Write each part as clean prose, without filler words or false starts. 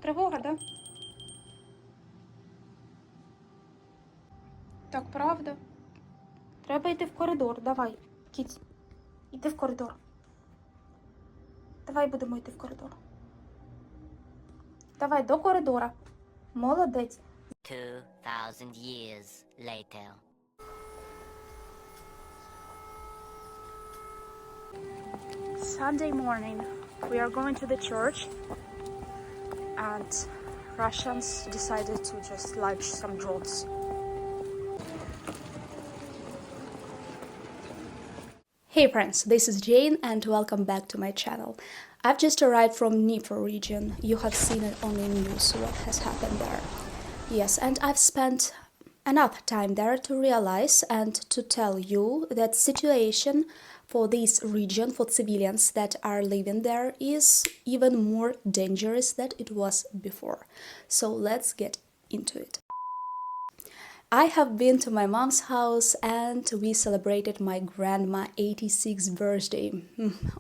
Тривога, да? Так, правда. Треба йти в коридор. Давай, кіць. Іди в коридор. Давай будемо йти в коридор. Давай до коридора. Молодець. 2,000 years later. Sunday morning. We are going to the church. And Russians decided to just launch some drones. Hey friends, this is Jane and welcome back to my channel. I've just arrived from Dnipro region. You have seen it on the news what has happened there. Yes, and I've spent enough time there to realize and to tell you that situation for this region, for civilians that are living there, is even more dangerous than it was before. So let's get into it. I have been to my mom's house and we celebrated my grandma's 86th birthday.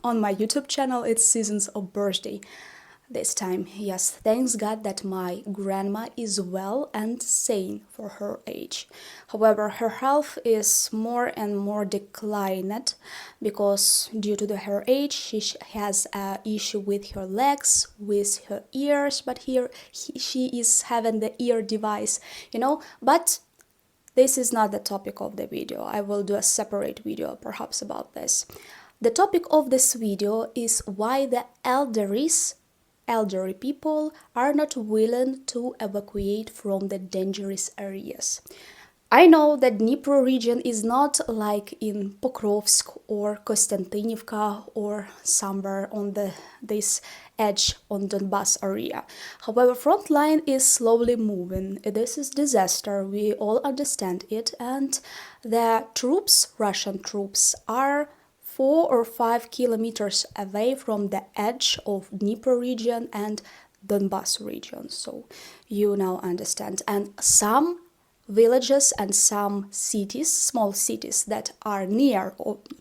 On my YouTube channel, it's Seasons of Birthday. This time, yes, thanks God that my grandma is well and sane for her age. However, her health is more and more declined because due to her age, she has an issue with her legs, with her ears, but here she is having the ear device, but this is not the topic of the video. I will do a separate video perhaps about this. The topic of this video is why the elderly people are not willing to evacuate from the dangerous areas. I know that Dnipro region is not like in Pokrovsk or Konstantinivka or somewhere on this edge on Donbass area. However, front line is slowly moving. This is disaster, we all understand it, and the troops, Russian troops, are 4 or 5 kilometers away from the edge of Dnipro region and Donbass region. So you now understand. And some villages and some cities, small cities that are near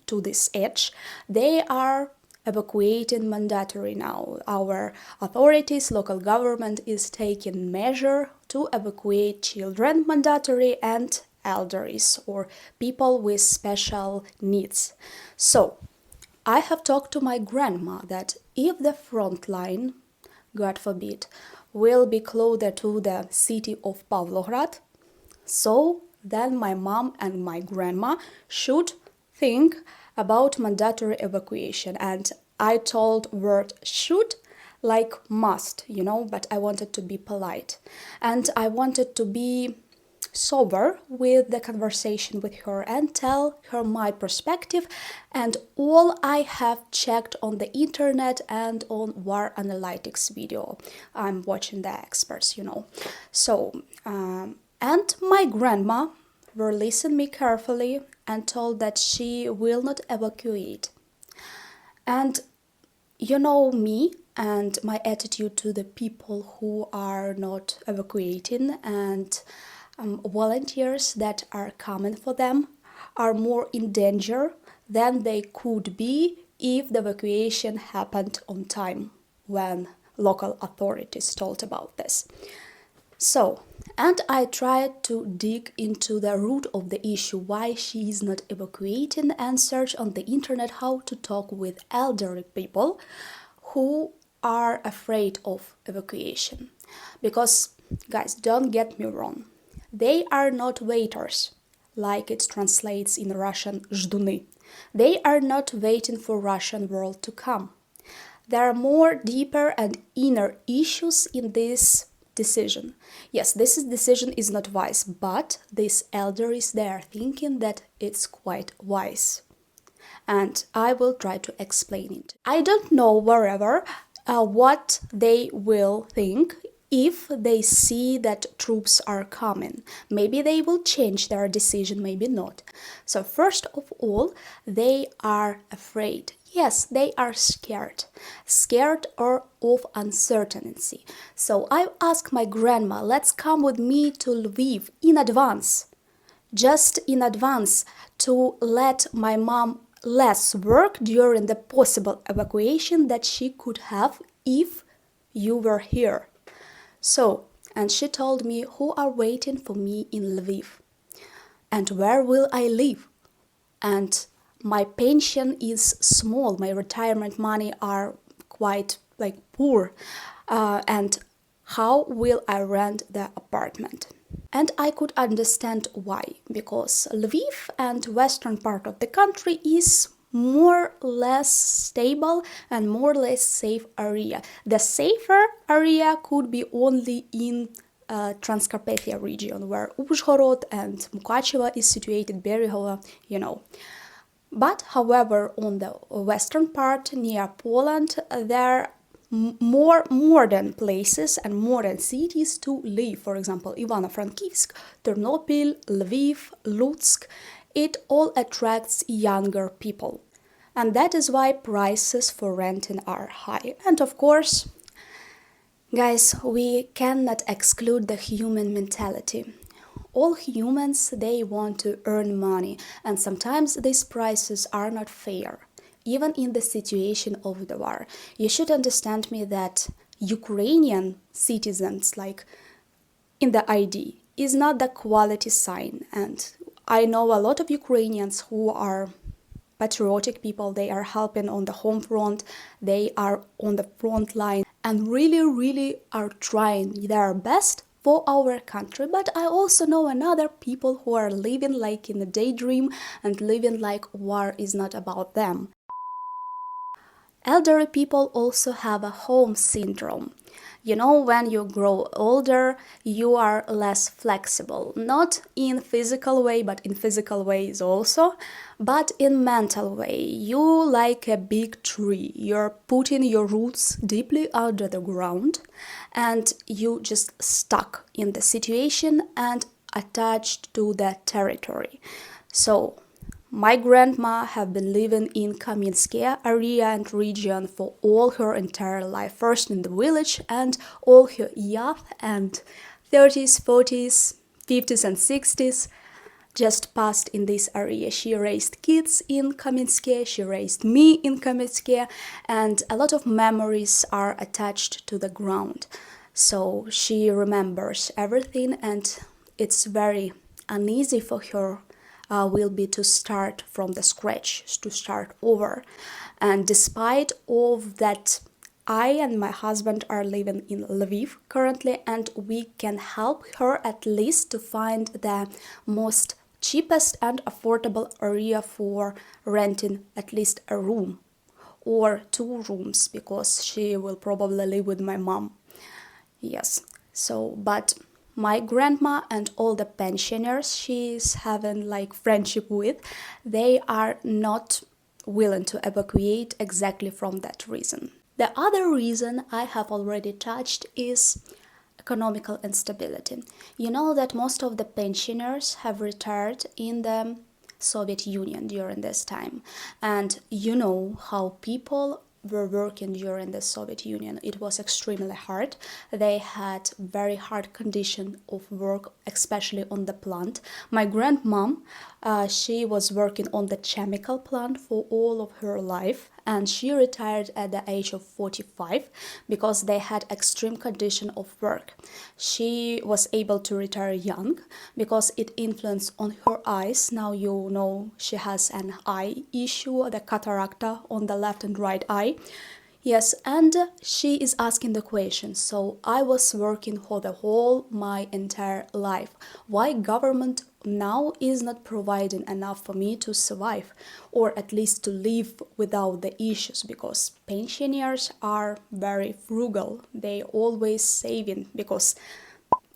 to this edge, they are evacuating mandatory now. Our authorities, local government is taking measure to evacuate children mandatory and elderly or people with special needs. So I have talked to my grandma that if the front line, God forbid, will be closer to the city of Pavlograd, so then my mom and my grandma should think about mandatory evacuation. And I told word should like must, but I wanted to be polite. And I wanted to be sober with the conversation with her and tell her my perspective and all I have checked on the internet and on war analytics video. I'm watching the experts, So, and my grandma will listen me carefully and told that she will not evacuate. And you know me and my attitude to the people who are not evacuating, and volunteers that are coming for them are more in danger than they could be if the evacuation happened on time when local authorities told about this. So, and I tried to dig into the root of the issue, why she is not evacuating, and search on the internet how to talk with elderly people who are afraid of evacuation. Because, guys, don't get me wrong, they are not waiters, like it translates in Russian «ждуны». They are not waiting for Russian world to come. There are more deeper and inner issues in this decision. Yes, this decision is not wise, but these elders, they are thinking that it's quite wise. And I will try to explain it. I don't know wherever what they will think if they see that troops are coming. Maybe they will change their decision, maybe not. So first of all, they are afraid. Yes, they are scared or of uncertainty. So I asked my grandma, let's come with me to Lviv in advance, just in advance, to let my mom less work during the possible evacuation that she could have if you were here. So, and she told me who are waiting for me in Lviv and where will I live. And my pension is small, my retirement money are quite like poor, and how will I rent the apartment? And I could understand why, because Lviv and western part of the country is more or less stable and more or less safe area. The safer area could be only in Transcarpathia region, where Uzhhorod and Mukachevo is situated, Berehova, you know. But however, on the western part near Poland, there are more modern places and modern cities to live. For example, Ivano-Frankivsk, Ternopil, Lviv, Lutsk. It all attracts younger people. And that is why prices for renting are high. And of course, guys, we cannot exclude the human mentality. All humans, they want to earn money, and sometimes these prices are not fair, even in the situation of the war. You should understand me that Ukrainian citizens, like in the ID, is not the quality sign. And I know a lot of Ukrainians who are patriotic people, they are helping on the home front, they are on the front line and really are trying their best for our country. But I also know another people who are living like in a daydream and living like war is not about them. Elderly people also have a home syndrome. You know, when you grow older, you are less flexible, not in physical way, but in physical ways also, but in mental way. You like a big tree. You're putting your roots deeply under the ground and you just stuck in the situation and attached to the territory. So my grandma have been living in Kamiensky area and region for all her entire life, first in the village and all her youth and 30s, 40s, 50s and 60s just passed in this area. She raised kids in Kamiensky, she raised me in Kamiensky, and a lot of memories are attached to the ground. So she remembers everything and it's very uneasy for her will be to start from the scratch, to start over. And despite all that, I and my husband are living in Lviv currently, and we can help her at least to find the most cheapest and affordable area for renting at least a room or 2 rooms, because she will probably live with my mom. Yes, so, but my grandma and all the pensioners she's having like friendship with, they are not willing to evacuate exactly from that reason. The other reason I have already touched is economical instability. You know that most of the pensioners have retired in the Soviet Union during this time, and you know how people were working during the Soviet Union. It was extremely hard. They had very hard condition of work, especially on the plant. My grandmom, she was working on the chemical plant for all of her life, and she retired at the age of 45 because they had extreme condition of work. She was able to retire young because it influenced on her eyes. Now you know she has an eye issue, the cataract on the left and right eye. Yes, and she is asking the question, so I was working for the whole my entire life. Why government now is not providing enough for me to survive or at least to live without the issues? Because pensioners are very frugal. They always saving because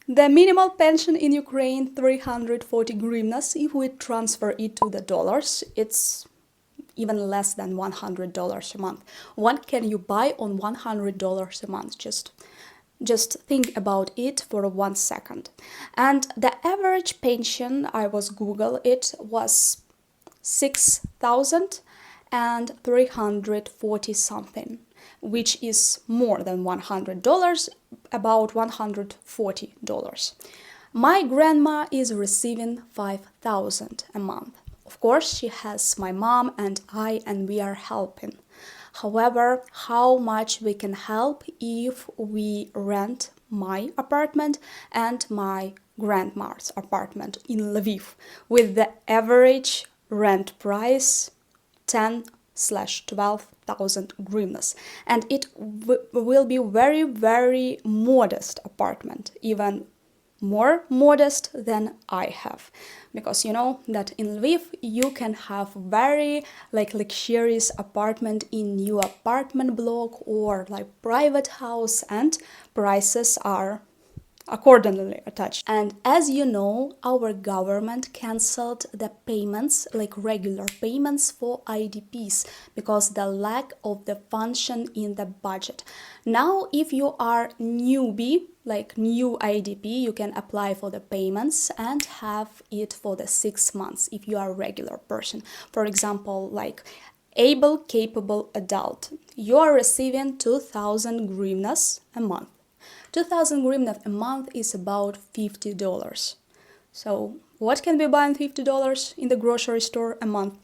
the minimal pension in Ukraine 340 hryvnias. If we transfer it to the dollars, it's even less than $100 a month. What can you buy on $100 a month? Just think about it for 1 second. And the average pension, I was Google it, was 6,340 something, which is more than $100, about $140. My grandma is receiving 5,000 a month. Of course, she has my mom and I, and we are helping. However, how much we can help if we rent my apartment and my grandma's apartment in Lviv, with the average rent price 10,000/12,000 hryvnias, and it will be very, very modest apartment, even more modest than I have, because you know that in Lviv you can have very luxurious apartment in new apartment block or private house, and prices are accordingly attached. And as you know, our government cancelled the payments, regular payments for IDPs, because the lack of the function in the budget. Now, if you are newbie, new IDP, you can apply for the payments and have it for the 6 months if you are a regular person. For example, able, capable adult, you are receiving 2,000 hryvnias a month. 2,000 hryvnias a month is about $50. So what can we buy in $50 in the grocery store a month?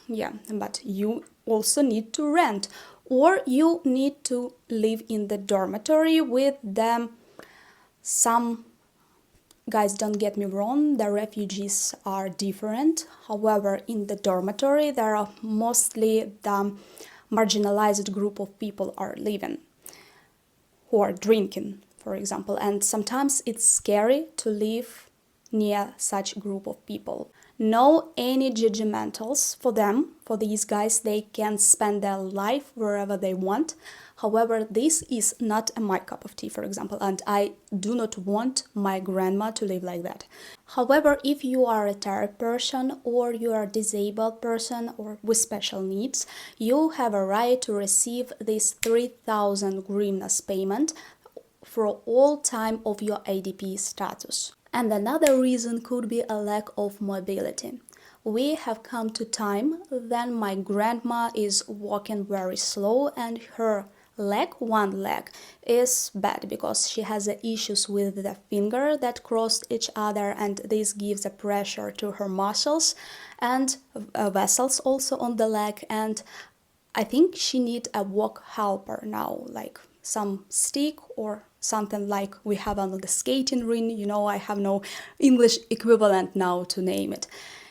Yeah, but you also need to rent, or you need to live in the dormitory with them. Some guys, don't get me wrong, the refugees are different. However, in the dormitory, there are mostly the marginalized group of people are living, who are drinking, for example, and sometimes it's scary to live near such group of people. No any judgmentals for them, for these guys, they can spend their life wherever they want. However, this is not my cup of tea, for example, and I do not want my grandma to live like that. However, if you are a tired person or you are a disabled person or with special needs, you have a right to receive this 3,000 hryvnias payment for all time of your IDP status. And another reason could be a lack of mobility. We have come to time when my grandma is walking very slow and her one leg is bad because she has issues with the finger that cross each other, and this gives a pressure to her muscles and vessels also on the leg, and I think she needs a walk helper now, like some stick or something like we have on the skating ring. You know, I have no English equivalent now to name it.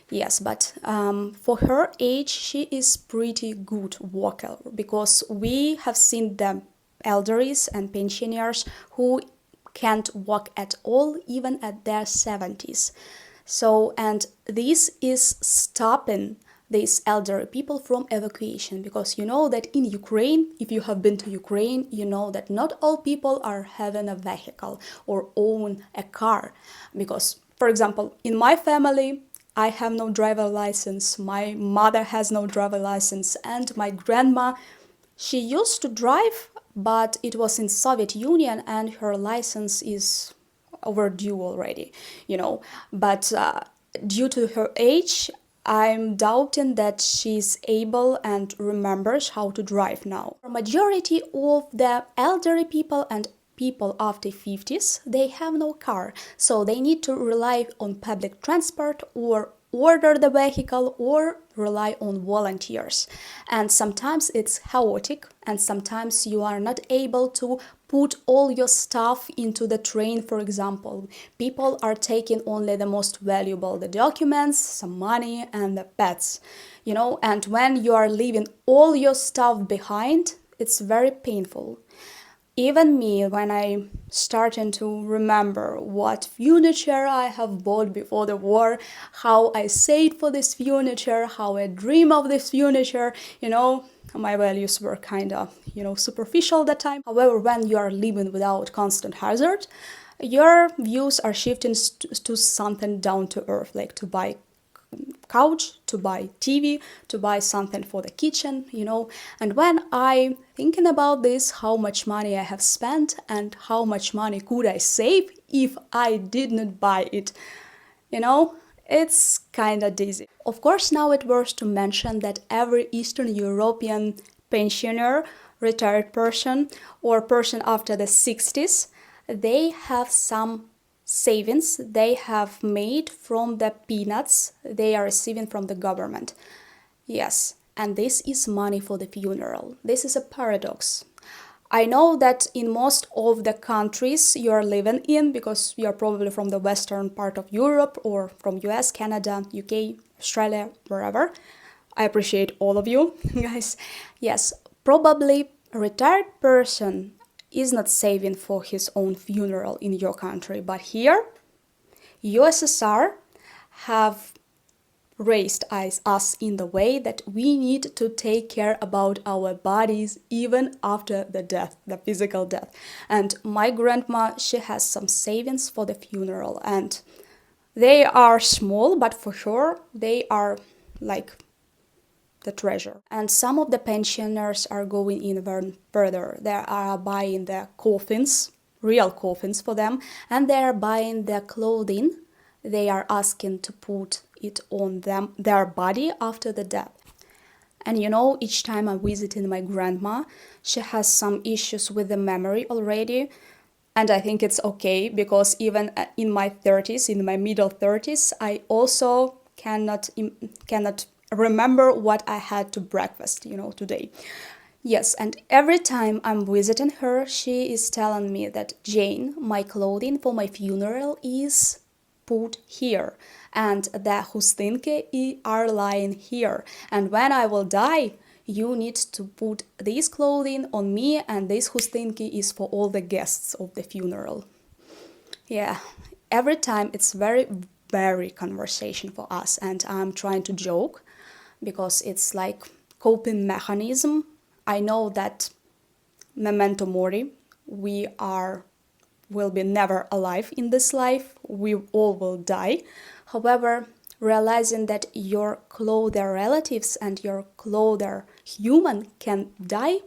Yes, but for her age, she is pretty good walker, because we have seen the elderlies and pensioners who can't walk at all, even at their 70s. So, and this is stopping these elderly people from evacuation, because you know that in Ukraine, if you have been to Ukraine, you know that not all people are having a vehicle or own a car. Because, for example, in my family, I have no driver license, my mother has no driver license, and my grandma, she used to drive, but it was in Soviet Union and her license is overdue already, you know. But due to her age, I'm doubting that she's able and remembers how to drive now. The majority of the elderly people and people after 50s, they have no car, so they need to rely on public transport or order the vehicle or rely on volunteers. And sometimes it's chaotic, and sometimes you are not able to put all your stuff into the train, for example. People are taking only the most valuable, the documents, some money, and the pets, you know, and when you are leaving all your stuff behind, it's very painful. Even me, when I'm starting to remember what furniture I have bought before the war, how I saved for this furniture, how I dream of this furniture, you know, my values were kind of, you know, superficial that time. However, when you are living without constant hazard, your views are shifting to something down to earth, like to buy couch, to buy TV, to buy something for the kitchen, you know. And when I'm thinking about this, how much money I have spent and how much money could I save if I did not buy it, you know, it's kind of dizzy. Of course, now it's worth to mention that every Eastern European pensioner, retired person, or person after the 60s, they have some savings they have made from the peanuts they are receiving from the government. Yes, and this is money for the funeral. This is a paradox. I know that in most of the countries you are living in, because you are probably from the western part of Europe or from US, Canada, UK, Australia, wherever. I appreciate all of you, guys. Yes, probably a retired person is not saving for his own funeral in your country, but here, USSR have raised us in the way that we need to take care about our bodies even after the death, the physical death. And my grandma, she has some savings for the funeral, and they are small, but for sure they are like the treasure. And some of the pensioners are going even further. They are buying the coffins, real coffins for them, and they are buying their clothing. They are asking to put it on them, their body after the death. And you know, each time I'm visiting my grandma, she has some issues with the memory already. And I think it's okay, because even in my 30s, in my middle 30s, I also cannot remember what I had to breakfast, today. Yes, and every time I'm visiting her, she is telling me that, Jane, my clothing for my funeral is put here, and the хустинки are lying here, and when I will die, you need to put this clothing on me, and this хустинки is for all the guests of the funeral. Yeah, every time it's very, very conversation for us, and I'm trying to joke because it's like coping mechanism. I know that memento mori, we will be never alive in this life, we all will die. However, realizing that your closer relatives and your closer human can die,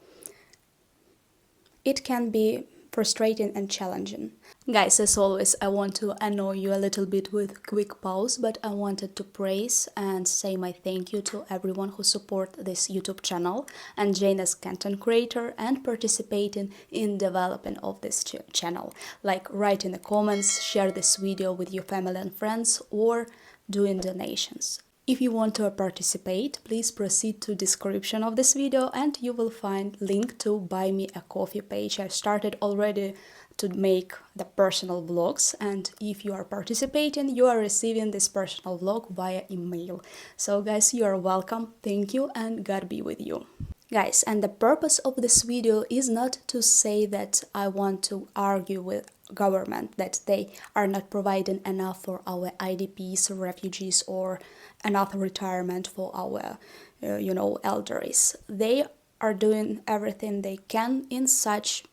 it can be frustrating and challenging. Guys, as always, I want to annoy you a little bit with quick pause, but I wanted to praise and say my thank you to everyone who support this YouTube channel and Jane as content creator and participating in developing of this channel. Like write in the comments, share this video with your family and friends, or doing donations. If you want to participate, please proceed to description of this video and you will find link to buy me a coffee page. I started already to make the personal vlogs, and if you are participating, you are receiving this personal vlog via email. So guys, you are welcome, thank you, and God be with you. Guys, and the purpose of this video is not to say that I want to argue with government that they are not providing enough for our IDPs, refugees, or enough retirement for our, elderlies. They are doing everything they can in such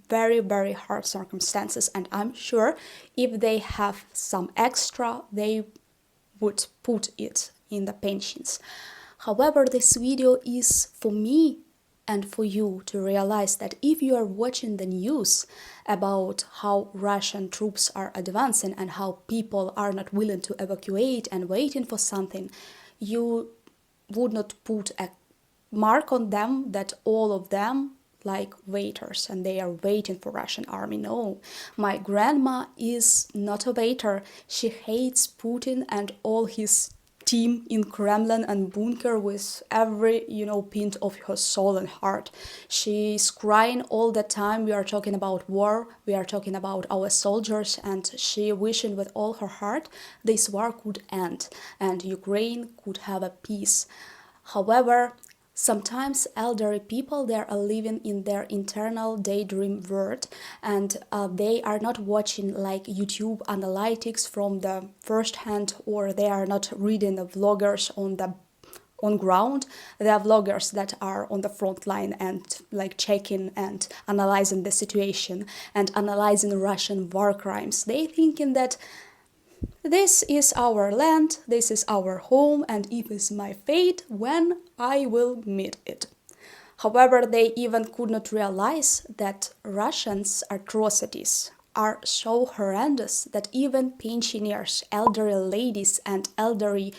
very, very hard circumstances, and I'm sure if they have some extra, they would put it in the pensions. However, this video is for me and for you to realize that if you are watching the news about how Russian troops are advancing and how people are not willing to evacuate and waiting for something, you would not put a mark on them that all of them like waiters and they are waiting for Russian army. No, my grandma is not a waiter. She hates Putin and all his team in Kremlin and bunker with every, pint of her soul and heart. She's crying all the time. We are talking about war, we are talking about our soldiers, and she wishing with all her heart this war could end and Ukraine could have a peace. However, sometimes elderly people, they are living in their internal daydream world, and they are not watching like YouTube analytics from the first hand, or they are not reading the vloggers on ground. There are vloggers that are on the front line and like checking and analyzing the situation and analyzing Russian war crimes. They thinking that this is our land, this is our home, and it is my fate when I will meet it. However, they even could not realize that Russians' atrocities are so horrendous that even pensioners, elderly ladies, and elderly,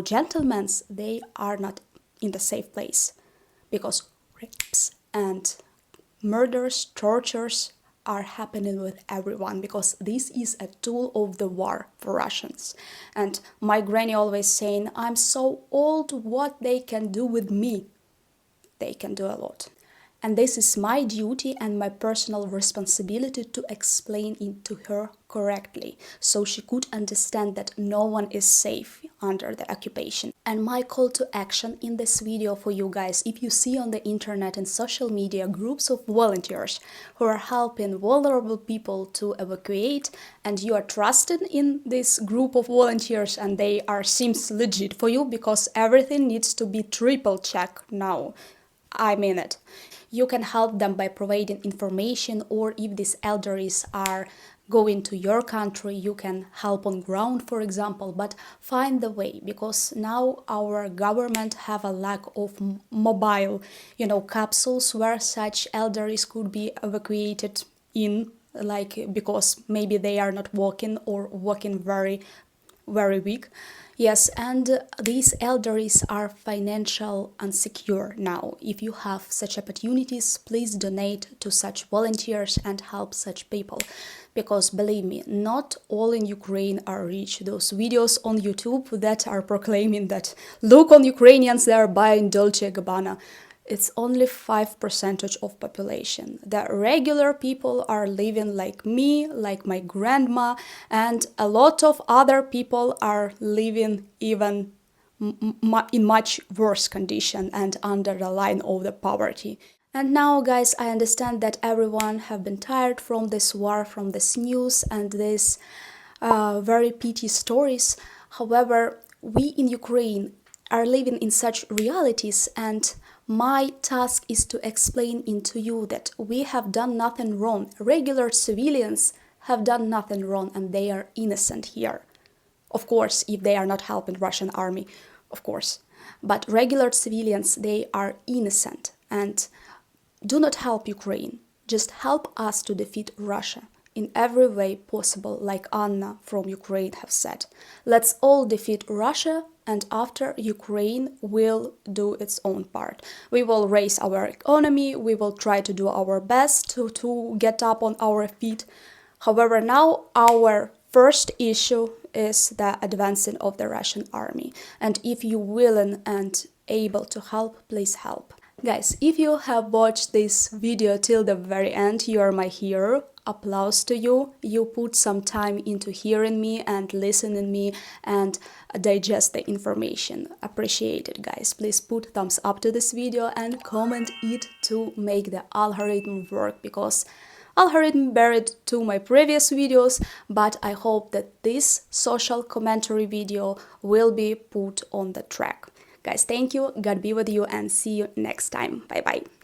gentlemen, they are not in the safe place, because rapes and murders, tortures are happening with everyone, because this is a tool of the war for Russians. And my granny always saying, I'm so old, what they can do with me? They can do a lot. And this is my duty and my personal responsibility to explain it to her correctly, so she could understand that no one is safe under the occupation. And my call to action in this video for you guys, if you see on the internet and social media groups of volunteers who are helping vulnerable people to evacuate, and you are trusted in this group of volunteers and they are seems legit for you, because everything needs to be triple checked now. I mean it. You can help them by providing information, or if these elderlies are going to your country, you can help on ground, for example, but find the way, because now our government have a lack of mobile, capsules where such elderlies could be evacuated in, like, because maybe they are not walking or walking very, very weak. Yes, and these elderlies are financial insecure now. If you have such opportunities, please donate to such volunteers and help such people. Because believe me, not all in Ukraine are rich. Those videos on YouTube that are proclaiming that, look on Ukrainians, they are buying Dolce & Gabbana. It's only 5% of population. The regular people are living like me, like my grandma, and a lot of other people are living even in much worse condition and under the line of the poverty. And now, guys, I understand that everyone have been tired from this war, from this news and this very pity stories. However, we in Ukraine are living in such realities, and my task is to explain into you that we have done nothing wrong. Regular civilians have done nothing wrong and they are innocent here. Of course, if they are not helping Russian army, of course. But regular civilians, they are innocent. And do not help Ukraine. Just help us to defeat Russia in every way possible, like Anna from Ukraine have said. Let's all defeat Russia, and after, Ukraine will do its own part. We will raise our economy, we will try to do our best to get up on our feet. However, now our first issue is the advancing of the Russian army. And if you're willing and able to help, please help. Guys, if you have watched this video till the very end, you are my hero. Applause to you. You put some time into hearing me and listening me and digest the information. Appreciate it, guys. Please put thumbs up to this video and comment it to make the algorithm work, because algorithm buried to my previous videos, but I hope that this social commentary video will be put on the track. Guys, thank you, God be with you, and see you next time. Bye bye.